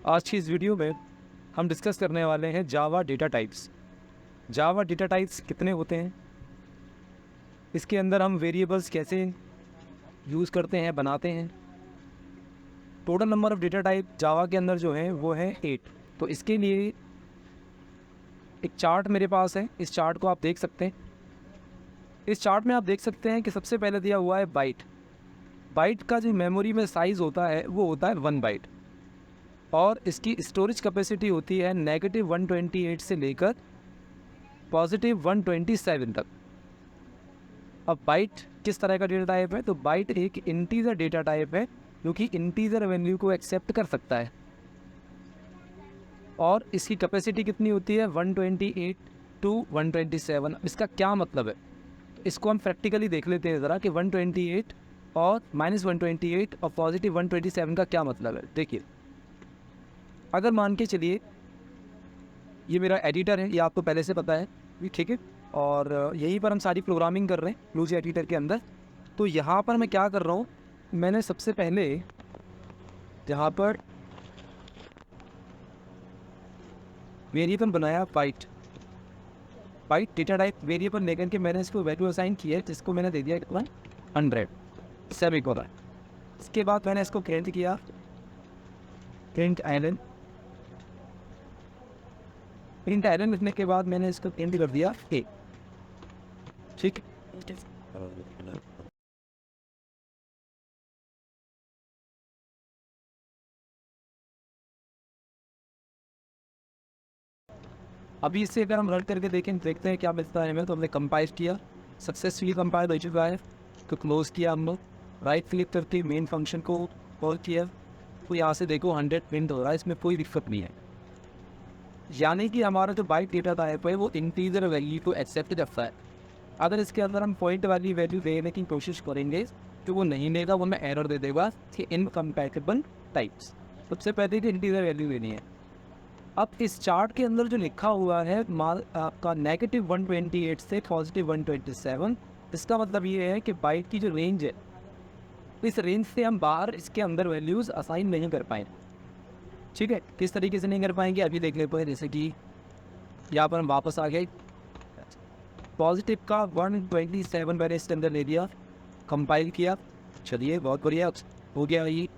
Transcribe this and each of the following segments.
आज की इस वीडियो में हम डिस्कस करने वाले हैं जावा डेटा टाइप्स। जावा डेटा टाइप्स कितने होते हैं, इसके अंदर हम वेरिएबल्स कैसे यूज़ करते हैं, बनाते हैं। Total number of data type Java के अंदर जो है वो है 8। तो इसके लिए एक चार्ट मेरे पास है, इस चार्ट को आप देख सकते हैं। इस चार्ट में आप देख सकते हैं कि सबसे पहले दिया हुआ है बाइट। बाइट का जो मेमोरी में साइज़ होता है वो होता है 1 बाइट, और इसकी स्टोरेज कैपेसिटी होती है -128 से लेकर +127 तक। अब बाइट किस तरह का डेटा टाइप है, तो बाइट एक इंटीजर डेटा टाइप है जो कि इंटीजर वैल्यू को एक्सेप्ट कर सकता है, और इसकी कैपेसिटी कितनी होती है 128 टू 127। इसका क्या मतलब है, इसको हम प्रैक्टिकली देख लेते हैं ज़रा कि 128 और -128 और +127 का क्या मतलब है। देखिए, अगर मान के चलिए ये मेरा एडिटर है, ये आपको पहले से पता है, ठीक है, और यहीं पर हम सारी प्रोग्रामिंग कर रहे हैं लूज एडिटर के अंदर। तो यहाँ पर मैं क्या कर रहा हूँ, मैंने सबसे पहले यहाँ पर वेरिएबल बनाया byte. Byte data type variable लेकर के मैंने इसको वैल्यू असाइन किया है, जिसको मैंने दे दिया 100 सेमीकोलन। इसके बाद मैंने इसको प्रिंट किया, प्रिंट आइलन। प्रिंट आइलन लिखने के बाद मैंने इसको प्रिंट कर दिया ए, ठीक। अभी इससे अगर हम रन करके देखते हैं क्या मिलता है हमें। तो हमने कंपाइल किया, सक्सेसफुली कंपाइल हो चुका है, तो क्लोज़ किया हम लोग। राइट क्लिक करके मेन फंक्शन को कॉल किया, तो यहाँ से देखो 100 प्रिंट हो रहा है, इसमें कोई दिक्कत नहीं है। यानी कि हमारा जो बाइट डेटा टाइप है वो इंटीजर वैल्यू को एक्सेप्ट करता है। अगर इसके अंदर हम पॉइंट वाली वैल्यू देने की कोशिश करेंगे तो वो नहीं लेगा, वो हमें एरर दे देगा कि इनकम्पैटिबल टाइप्स। सबसे पहले कि इंटीजर वैल्यू देनी है। अब इस चार्ट के अंदर जो लिखा हुआ है माल आपका -128 से +127, इसका मतलब ये है कि बाइट की जो रेंज है, इस रेंज से हम बाहर इसके अंदर वैल्यूज़ असाइन नहीं कर पाएंगे। ठीक है, किस तरीके से नहीं कर पाएंगे अभी देख लेते हैं। जैसे कि यहाँ पर हम वापस आ गए, पॉजिटिव का 127 मैंने इसके अंदर ले लिया, कंपाइल किया। चलिए बहुत बढ़िया हो गया ये।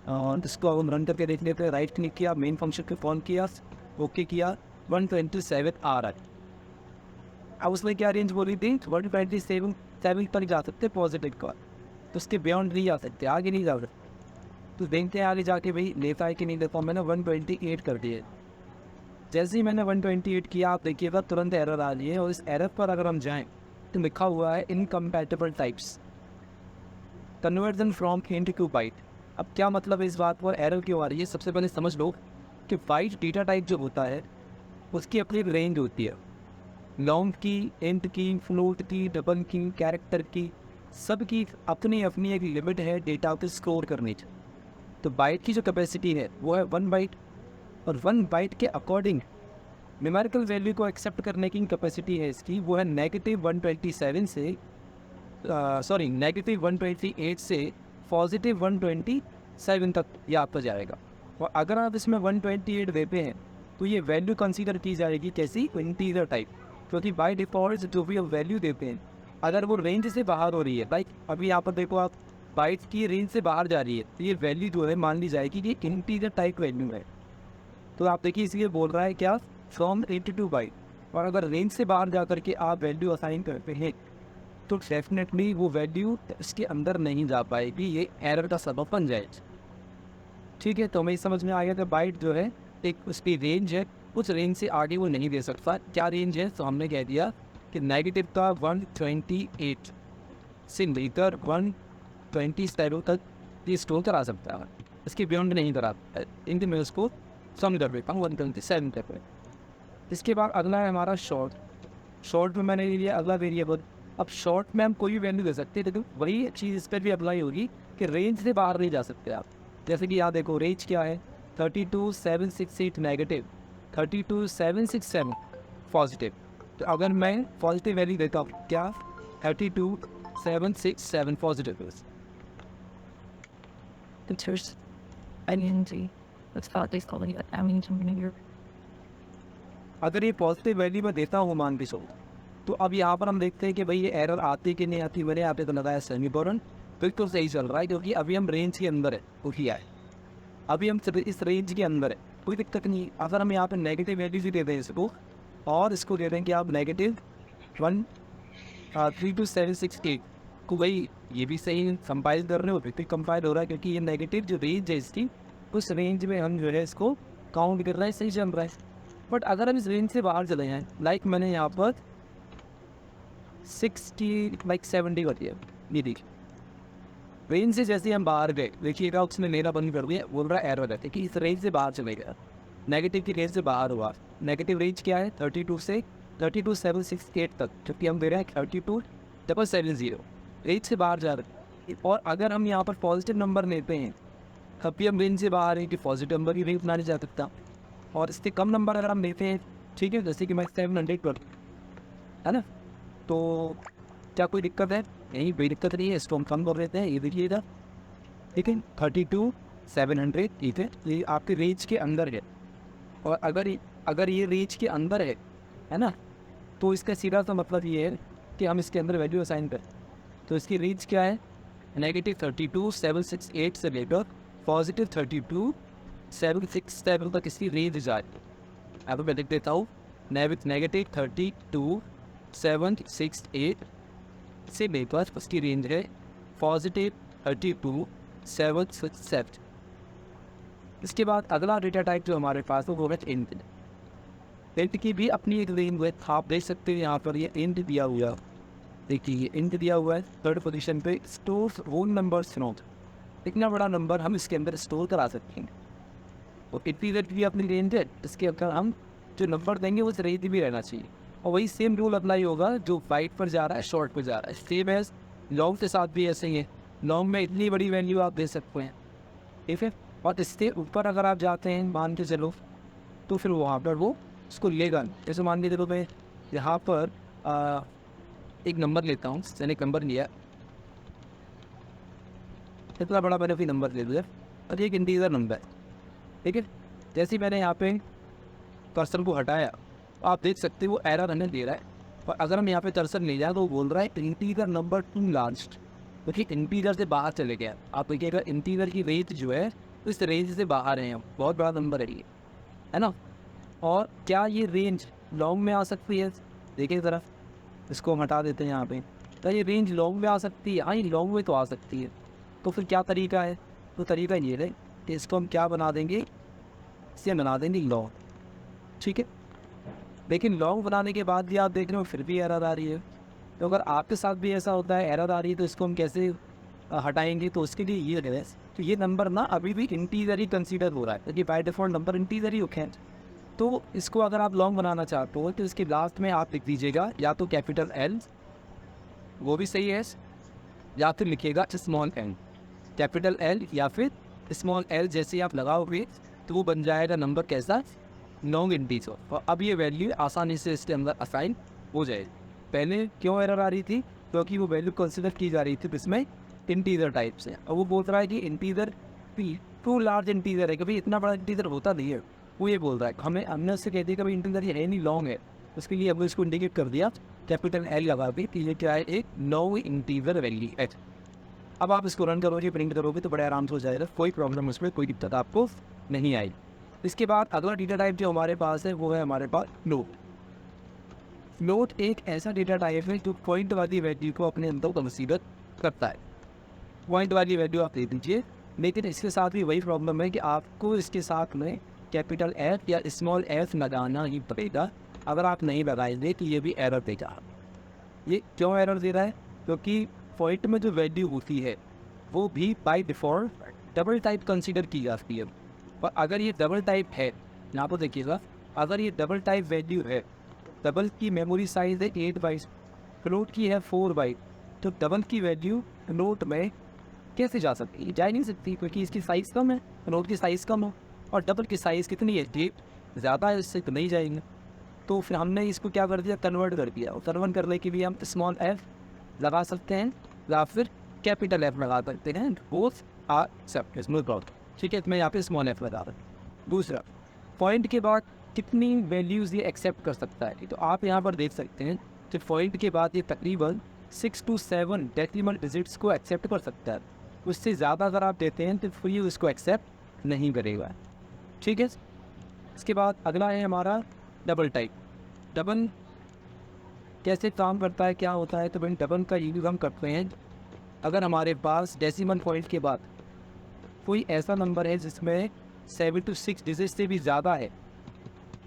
और इसको अब हम रन करके देख लेते हैं। राइट क्लिक किया, मेन फंक्शन को फोन किया, ओके किया, 127 आ रहा है। अब उसमें क्या रेंज बोली थी, 127 तक जा सकते पॉजिटिव का, तो उसके बियॉन्ड नहीं जा सकते, आगे नहीं जा सकते। तो देखते हैं आगे जाके भाई लेता है कि नहीं लेता। मैंने 128 कर दिए। जैसे ही मैंने 128 किया, आप देखिएगा तुरंत एरर आ रही है, और इस एरर पर अगर हम जाएँ तो लिखा हुआ है incompatible types, conversion from int to byte. अब क्या मतलब है इस बात पर, एरर क्यों आ रही है। सबसे पहले समझ लो कि बाइट डेटा टाइप जो होता है उसकी अपनी रेंज होती है, लॉन्ग की, इंट की, फ्लोट की, डबल की, कैरेक्टर की, सब की अपनी अपनी एक लिमिट है डेटा को स्टोर करने की। तो बाइट की जो कैपेसिटी है वो है 1 बाइट, और 1 बाइट के अकॉर्डिंग न्यूमेरिकल वैल्यू को एक्सेप्ट करने की कैपेसिटी है इसकी, वो है -127 से -128 से +127 तक ये आपका जाएगा। और अगर आप इसमें 128 देते हैं तो ये वैल्यू कंसीडर की जाएगी कैसी, इंटीजर टाइप, क्योंकि बाय डिफ़ॉल्ट जो भी हम वैल्यू देते हैं अगर वो रेंज से बाहर हो रही है, लाइक अभी यहाँ पर देखो आप बाइट्स की रेंज से बाहर जा रही है, तो ये वैल्यू जो है मान ली जाएगी कि इंटीजर टाइप वैल्यू है। तो आप देखिए इसलिए बोल रहा है क्या, फ्रॉम 82 बाइट। और अगर रेंज से बाहर जा कर के आप वैल्यू असाइन करते हैं तो डेफिनेटली वो वैल्यू इसके अंदर नहीं जा पाएगी, ये एरर का सबब बन जाएगी। ठीक है, तो हमें समझ में आ गया कि बाइट जो है एक उसकी रेंज है, उस रेंज से आगे वो नहीं दे सकता। क्या रेंज है, तो हमने कह दिया कि नेगेटिव का 128 से लेकर 127 तक ये स्टोर करा सकता है, इसके बियॉन्ड नहीं करा। इनके मैं उसको सम कर देता हूँ 127 तक। इसके बाद अगला है हमारा शॉर्ट। शॉर्ट में मैंने ले लिया अगला वेरिएबल। अब शॉर्ट में हम कोई भी वैल्यू दे सकते हैं, लेकिन वही चीज़ इस पर भी अप्लाई होगी कि रेंज से बाहर नहीं जा सकते आप। जैसे कि यहाँ देखो रेंज क्या है, 32768 नेगेटिव, 32767 पॉजिटिव। तो अगर मैं पॉजिटिव वैल्यू देता हूँ क्या, 32767 positive. Pictures. ING. let's call it basically that. I mean, something here. अगर ये पॉजिटिव वैल्यू मैं देता हूँ मान के चलो, तो अब यहाँ पर हम देखते हैं कि भाई ये एरर आती कि नहीं आती। मैंने यहाँ पे तो लगाया सेमीकोलन, बिल्कुल सही चल रहा है क्योंकि अभी हम रेंज के अंदर है, वो किया है, अभी हम इस रेंज के अंदर है, कोई दिक्कत नहीं। अगर हम यहाँ पे नेगेटिव वैल्यू भी दे दें इसको, और इसको दे दें कि आप -13278 को, भाई ये भी सही कंपाइल कर रहे हो, बिल्कुल कंपाइल हो रहा है क्योंकि ये नेगेटिव जो रेंज है इसकी, उस रेंज में हम जो है इसको काउंट कर रहे हैं, सही चल रहा है। बट अगर हम इस रेंज से बाहर चले जाएँ, लाइक मैंने यहाँ पर 70 कर दिया, ये देखिए रेंज से जैसे हम बाहर गए, देखिएगा उसने लेना बंद कर दिया, बोल रहा है एरर है कि इस रेंज से बाहर चले गया, नेगेटिव की रेंज से बाहर हुआ। नेगेटिव रेंज क्या है 32 से 32768 तक, जबकि हम दे रहे हैं 32770, रेंज से बाहर जा रहे हैं। और अगर हम यहाँ पर पॉजिटिव नंबर लेते हैं, तभी हम रेंज से बाहर हैं कि पॉजिटिव नंबर की रेंज बना नहीं जा सकता। और इससे कम नंबर अगर हम लेते हैं, ठीक है, जैसे कि मैं 700 पर, है ना, तो क्या कोई दिक्कत है? यही कोई दिक्कत नहीं है, इसको हम कम कर देते हैं, ये देखिएगा, ठीक है, 32700, ठीक है, ये आपके रेंज के अंदर है। और अगर ये रेंज के अंदर है ना, तो इसका सीधा सा मतलब ये है कि हम इसके अंदर वैल्यू असाइन करें। तो इसकी रेंज क्या है, -32768 से लेकर +32767 तक इसकी रेंज जाए। अब मैं लिख देता हूँ, -32768 से लेकर उसकी रेंज है +32767। इसके बाद अगला डेटा टाइप जो हमारे पास है वो है इंट। इंट की भी अपनी एक रेंज है, आप देख सकते हैं यहाँ पर ये इंट दिया हुआ है, देखिए ये इंट दिया हुआ है 3rd पोजीशन पे, स्टोर होल नंबर्स नोट, इतना बड़ा नंबर हम इसके अंदर स्टोर करा सकते हैं। और इंटीजर भी अपनी रेंज है, इसके अंदर हम जो नंबर देंगे उस रेंज भी रहना चाहिए। और वही सेम रूल अप्लाई होगा जो वाइट पर जा रहा है शॉर्ट पर जा रहा है, सेम एज लॉन्ग के साथ भी ऐसे ही है। लॉन्ग में इतनी बड़ी वैल्यू आप दे सकते हैं, ठीक है, और इससे ऊपर अगर आप जाते हैं मान के चलो, तो फिर वहाँ पर वो उसको लेगा। जैसे मान के चलो मैं यहाँ पर एक नंबर लेता हूँ, मैंने एक नंबर लिया, इतना बड़ा मैंने भी नंबर ले लिया, और एक इंटीजर नंबर है, ठीक है। जैसे ही मैंने यहाँ पे कर्सर को हटाया, आप देख सकते हो वो एरर हमें दे रहा है। और अगर हम यहाँ पे कर्सर ले जाए तो वो बोल रहा है इंटीजर नंबर टू लार्ज, क्योंकि इंटीजर से बाहर चले गया। आप देखिएगा इंटीजर की रेंज जो है तो इस रेंज से बाहर है, बहुत बड़ा नंबर है ये, है ना। और क्या ये रेंज लॉन्ग में आ सकती है? देखिए ज़रा, इसको हम हटा देते हैं यहाँ पे, तो ये रेंज लॉन्ग में आ सकती है? हाँ, ये लॉन्ग में तो आ सकती है। तो फिर क्या तरीका है? तो तरीका ये है कि इसको हम क्या बना देंगे, इसे बना देंगे लॉन्ग, ठीक है। लेकिन लॉन्ग बनाने के बाद भी आप देख रहे हो फिर भी एरर आ रही है। तो अगर आपके साथ भी ऐसा होता है, एरर आ रही है, तो इसको हम कैसे हटाएंगे? तो उसके लिए ये है, तो ये नंबर ना अभी भी इंटीजर ही कंसीडर हो रहा है, क्योंकि बाय डिफ़ॉल्ट नंबर इंटीजर ही होते हैं। तो इसको अगर आप लॉन्ग बनाना चाहते हो तो इसके लास्ट में आप लिख दीजिएगा या तो कैपिटल एल, वो भी सही है, या फिर लिखिएगा स्मॉल एल, कैपिटल एल या फिर स्मॉल एल। जैसे आप लगाओगे तो वो बन जाएगा नंबर कैसा, लॉन्ग इंटीजर। और अब ये वैल्यू आसानी से इसके अंदर असाइन हो जाएगी। पहले क्यों एरर आ रही थी? क्योंकि वो वैल्यू कंसिडर की जा रही थी इसमें इंटीजर टाइप से, और वो बोल रहा है कि इंटीजर टू लार्ज इंटीजर है, कभी इतना बड़ा इंटीजर होता नहीं है, वो ये बोल रहा है। हमने उससे कह दिया कि भाई इंटीजर ये है नहीं, लॉन्ग है, उसके लिए अब इसको इंडिकेट कर दिया कैपिटल एल लगा के कि ये क्या है, एक लॉन्ग इंटीजर वैल्यू है। अब आप इसको रन करोगे, प्रिंट करोगे तो बड़े आराम से हो जाएगा, कोई प्रॉब्लम उसमें, कोई दिक्कत आपको नहीं आई। इसके बाद अगला डेटा टाइप जो हमारे पास है वो है हमारे पास फ्लोट। फ्लोट एक ऐसा डेटा टाइप है जो पॉइंट वाली वैल्यू को अपने अंदर कंसीडर करता है। पॉइंट वाली वैल्यू आप दे दीजिए, लेकिन इसके साथ भी वही प्रॉब्लम है कि आपको इसके साथ में कैपिटल एफ या स्मॉल एफ लगाना ही पड़ेगा। अगर आप नहीं लगाएंगे तो ये भी एरर देगा। ये क्यों एरर दे रहा है? क्योंकि पॉइंट में जो वैल्यू होती है वो भी by default double type consider की जाती है। और अगर ये डबल टाइप है, यहाँ पर देखिएगा, अगर ये डबल टाइप वैल्यू है, डबल की मेमोरी साइज़ है 8 बाइट, फ्लोट की है 4 बाइट, तो डबल की वैल्यू फ्लोट में कैसे जा सकती है? जा ही नहीं सकती, क्योंकि इसकी साइज़ कम है, फ्लोट की साइज़ कम हो, और डबल की साइज़ कितनी है, 8 ज़्यादा है, इससे तो नहीं जाएंगे। तो फिर हमने इसको क्या कर दिया, कन्वर्ट कर दिया। और कन्वर्ट करने के लिए हम स्मॉल एफ लगा सकते हैं या फिर कैपिटल एफ लगा सकते हैं, both are accepted, no problem, ठीक है। तो मैं यहाँ पे स्मॉल एफ लगा रहा हूँ। दूसरा, पॉइंट के बाद कितनी वैल्यूज़ ये एक्सेप्ट कर सकता है। तो आप यहाँ पर देख सकते हैं कि पॉइंट के बाद ये तकरीबन 6 to 7 डेसिमल डिजिट्स को एक्सेप्ट कर सकता है। उससे ज़्यादा अगर आप देते हैं तो फिर ये उसको एक्सेप्ट नहीं करेगा। ठीक है। इसके बाद अगला है हमारा डबल टाइप। डबल कैसे काम करता है, क्या होता है, तो भाई डबल का यूज़ हम करते हैं अगर हमारे पास डेसिमल पॉइंट के बाद कोई ऐसा नंबर है जिसमें 7 to 6 डिजिट से भी ज़्यादा है,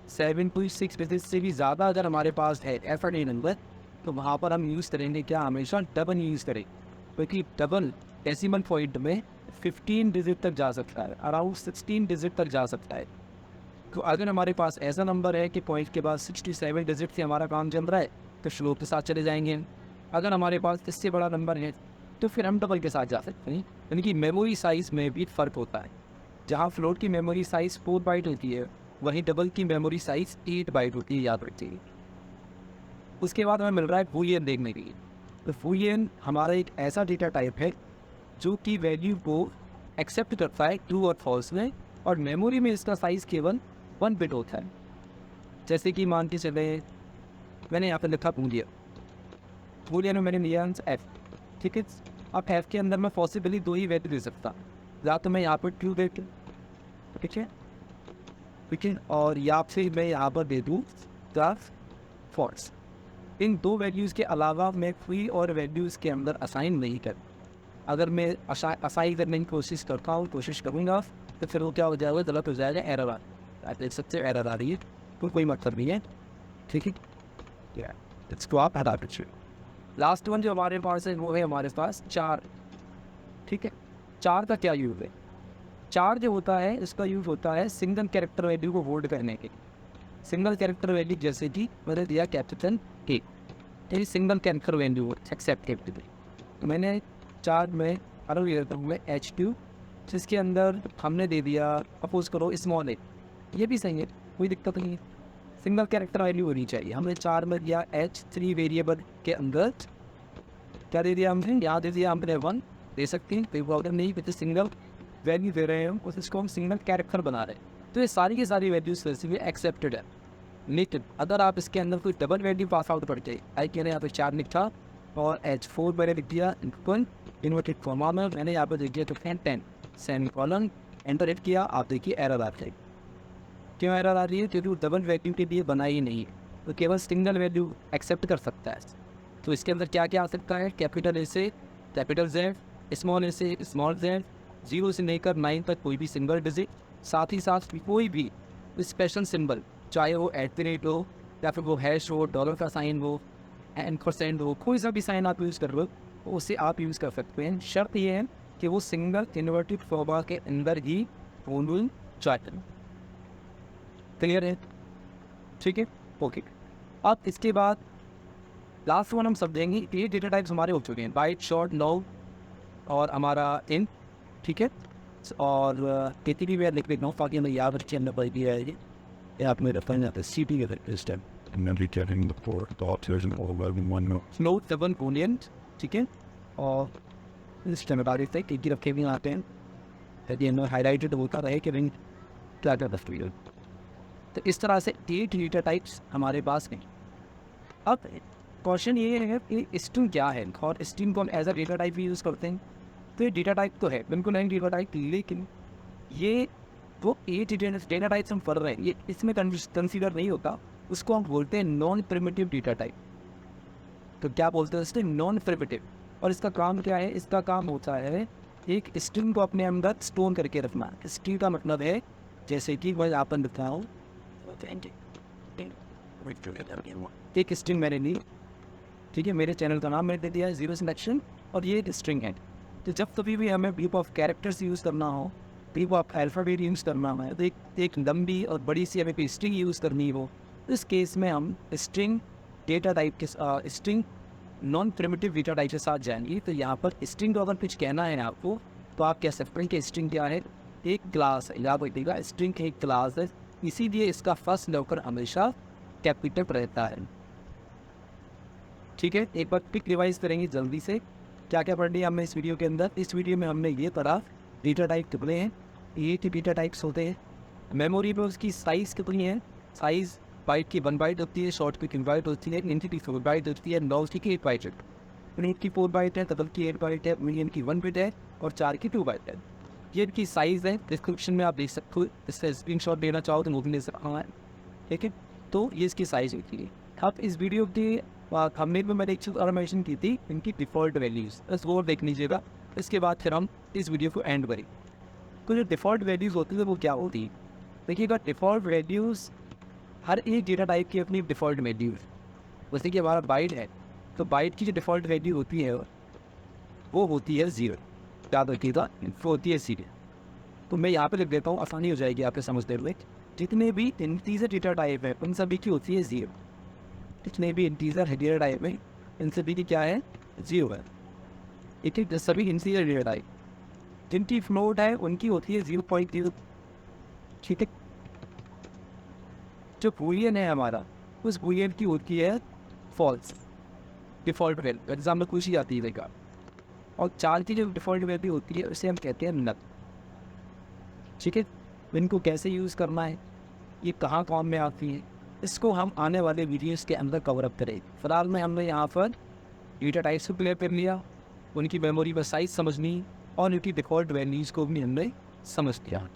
7 to 6 डिजिट से भी ज़्यादा अगर हमारे पास है ऐसा नहीं नंबर, तो वहाँ पर हम यूज़ करेंगे क्या, हमेशा डबल यूज़ करें, क्योंकि डबल डेसिमल पॉइंट में 15 डिजिट तक जा सकता है, अराउंड 16 डिजिट तक जा सकता है। तो अगर हमारे पास ऐसा नंबर है कि पॉइंट के बाद 67 डिजिट से हमारा काम चल रहा है तो स्लो के साथ चले जाएंगे। अगर हमारे पास इससे बड़ा नंबर है तो फिर हम डबल के साथ जा सकते हैं। यानी कि मेमोरी साइज़ में भी फ़र्क होता है। जहाँ फ्लोट की मेमोरी साइज़ 4 बाइट होती है, वहीं डबल की मेमोरी साइज़ 8 बाइट होती है, याद रखिए। उसके बाद हमें मिल रहा है बूलियन देखने के लिए। तो बूलियन हमारा एक ऐसा डेटा टाइप है जो कि वैल्यू को एक्सेप्ट करता है ट्रू और फॉल्स में, और मेमोरी में इसका साइज़ केवल 1 बिट होता है। जैसे कि मान के चले मैंने यहाँ पर लिखा बूलियन में मैंने लिया एफ। ठीक है। अब एफ के अंदर मैं पॉसिबली 2 ही वैल्यू दे सकता, या तो मैं यहाँ पर ट्रू दे दूँ, ठीक है, ठीक है, और या फिर मैं यहाँ पर दे दूँ फॉल्स। इन 2 वैल्यूज़ के अलावा मैं कोई और वैल्यूज़ के अंदर असाइन नहीं कर। अगर मैं असाइन करने की कोशिश करता हूँ, कोशिश करूँगा, तो फिर वो क्या हो जाएगा, गलत हो जाएगा, एरर आप देख सकते हो एरर आ रही है, तो कोई मतलब नहीं है। ठीक है, इसको आप हटा दीजिए। लास्ट वन जो हमारे पास है वो है हमारे पास 4। ठीक है, 4 का क्या यूज़ है। 4 जो होता है इसका यूज़ होता है सिंगल कैरेक्टर वैल्यू को होल्ड करने के। सिंगल कैरेक्टर वैल्यू जैसे कि मैंने दिया कैपिटल के, ये single character value accept capital. तो मैंने 4 में अलग देता हूँ मैं H2, जिसके अंदर हमने दे दिया अपोज करो स्मॉल ए, ये भी सही है, कोई दिक्कत नहीं है। सिंगल कैरेक्टर वैल्यू होनी चाहिए। हमने 4 में दिया H3 वेरिएबल के अंदर क्या दे दिया हमने, यहाँ दे दिया हमने 1, दे सकते हैं, कोई प्रॉब्लम नहीं, क्योंकि सिंगल वैल्यू दे रहे हैं हम, उसको हम सिंगल कैरेक्टर बना रहे हैं। तो ये सारी की सारी वैल्यूज वैसे भी एक्सेप्टेड है। लेकिन अगर आप इसके अंदर कोई डबल वैल्यू पास आउट पड़ते, आई के यहाँ पे 4 लिखा और H4 मैंने लिख दिया इन्वर्टेड कॉमा में, मैंने यहाँ पर लिख दिया तो 10 सेमीकोलन एंटर हिट किया, आप देखिए एरर आ जाएगी। क्यों एरर आ रही है, क्योंकि वो डबल वैल्यू के लिए बनाई ही नहीं है, तो केवल सिंगल वैल्यू एक्सेप्ट कर सकता है। तो इसके अंदर क्या क्या आ सकता है, कैपिटल ए से कैपिटल जेड, स्मॉल ए से स्मॉल जेड, 0 से लेकर 9 तक कोई भी सिंगल डिजिट, साथ ही साथ कोई भी स्पेशल सिंबल, चाहे वो @ हो या फिर वो हैश हो, डॉलर का साइन हो, %, हो, कोई सा भी साइन आप यूज़ कर रहे हो उसे आप यूज़ कर सकते हैं। शर्त ये है कि वो सिंगल इन्वर्टेड कॉमा के अंदर ही होना चाहिए। क्लियर है, ठीक है, ओके। अब इसके बाद लास्ट वन हम समझेंगे। ये डेटा टाइप्स हमारे हो चुके हैं, बाइट, शॉर्ट, लॉन्ग और हमारा इन, ठीक है। और कितनी भी मैं लिख लेता हूँ ताकि हमें याद रखिए, हमने पढ़ दिया है ये आप मेरे फाइन जाते सी पी के सिस्टम फ्लोट डबल बूलियन, ठीक है, और इस टाइम बता देते हैं कि रखे भी आते हैं, यदि इन्होंने हाईलाइटेड होता रहे कि रिंग क्या क्या तस्वीर। तो इस तरह से 8 डेटा टाइप्स हमारे पास हैं। अब क्वेश्चन ये है कि स्ट्रिंग क्या है, और स्ट्रिंग को हम एज अ डेटा टाइप भी यूज़ करते हैं। तो ये डेटा टाइप तो है, बिल्कुल नहीं डेटा टाइप, लेकिन ये वो 8 डेटा टाइप्स हम पढ़ रहे हैं, ये इसमें कंसीडर नहीं होता। उसको हम बोलते हैं नॉन प्रिमिटिव डेटा टाइप। तो क्या बोलते हैं इससे, नॉन प्रिमिटिव। और इसका काम क्या है, इसका काम होता है एक स्ट्रिंग को अपने अंदर स्टोर करके रखना। स्ट्रिंग का मतलब है जैसे कि मैं यहाँ पर लिखता हूँ, एक स्ट्रिंग मैंने ली, ठीक है, मेरे चैनल का नाम मैंने दे दिया है 0 सिलेक्शन, और ये एक स्ट्रिंग है। तो जब कभी भी हमें ग्रुप ऑफ कैरेक्टर्स यूज़ करना हो, ग्रुप ऑफ अल्फ़ाबेट यूज़ करना है, तो एक लंबी और बड़ी सी हमें कोई स्ट्रिंग यूज़ करनी हो, तो इस केस में हम स्ट्रिंग डेटा टाइप के string non primitive data type के साथ जाएंगे। तो यहाँ पर स्ट्रिंग को अगर कुछ कहना है आपको, तो आप कह सकते हैं कि स्ट्रिंग क्या है, एक क्लास है। याद रखिएगा, स्ट्रिंग एक क्लास है, इसीलिए इसका फर्स्ट लेटर हमेशा कैपिटल रहता है। ठीक है, एक बार क्विक रिवाइज करेंगे जल्दी से, क्या क्या पढ़ लिया हमने इस वीडियो के अंदर। इस वीडियो में हमने ये पढ़ा डेटा टाइप कितने हैं, 8 डेटा टाइप्स होते हैं, मेमोरी में उसकी साइज़ कितनी है, साइज़ बाइट की 1 बाइट होती है, शॉर्ट की 3 बाइट होती है, इंट की 4 बाइट होती है, लॉन्ग की 8 बाइट है। इंट की 4 बाइट है, डबल की 8 बाइट है, मीडियम की 1 बिट है और 4 की 2 बाइट है। ये इनकी साइज़ है, डिस्क्रिप्शन में आप देख सकते हो, इससे स्क्रीनशॉट लेना चाहो तो वो भी ले सकते हैं, ठीक है। तो ये इसकी साइज़ होती है। अब इस वीडियो के थंबनेल में मैंने एक चीज़ और मेंशन की थी, इनकी डिफ़ॉल्ट वैल्यूज़, बस वो देख लीजिएगा। इसके बाद फिर हम इस वीडियो को एंड करें। तो जो डिफ़ॉल्ट वैल्यूज़ होती है वो क्या होती है? देखिएगा, डिफ़ॉल्ट वैल्यूज़ हर एक डेटा टाइप की अपनी डिफ़ॉल्ट वैल्यू है। जैसे कि हमारा बाइट है, तो बाइट की जो डिफ़ॉल्ट वैल्यू होती है वो होती है 0। याद रखिएगा, वो होती है 0। तो मैं यहाँ पे लिख देता हूँ, आसानी हो जाएगी आपके समझने में। जितने भी इंटीजर डेटा टाइप है उन सभी की होती है 0। जितने भी इंटीजर डेटा टाइप है इन सभी की क्या है, 0 है। एक एक सभी इंटीजर डेटा टाइप, जिनकी फ्लोट है उनकी होती है 0.0, ठीक है। जो बूलियन है हमारा, उस बूलियन की होती है फॉल्स, डिफ़ॉल्ट वैल्यू। एग्जाम में कुछ ही आती है देखा। और 4 की जो डिफ़ॉल्ट वैल्यू होती है उसे हम कहते हैं नल, ठीक है। इनको कैसे यूज़ करना है, ये कहाँ काम में आती है, इसको हम आने वाले वीडियोस के अंदर कवर अप करेंगे। फिलहाल में हमने यहाँ पर डेटा टाइप्स को क्लियर कर लिया, उनकी मेमोरी में साइज़ समझनी और उनकी डिफ़ॉल्ट वैल्यूज़ को भी हमने समझ लिया।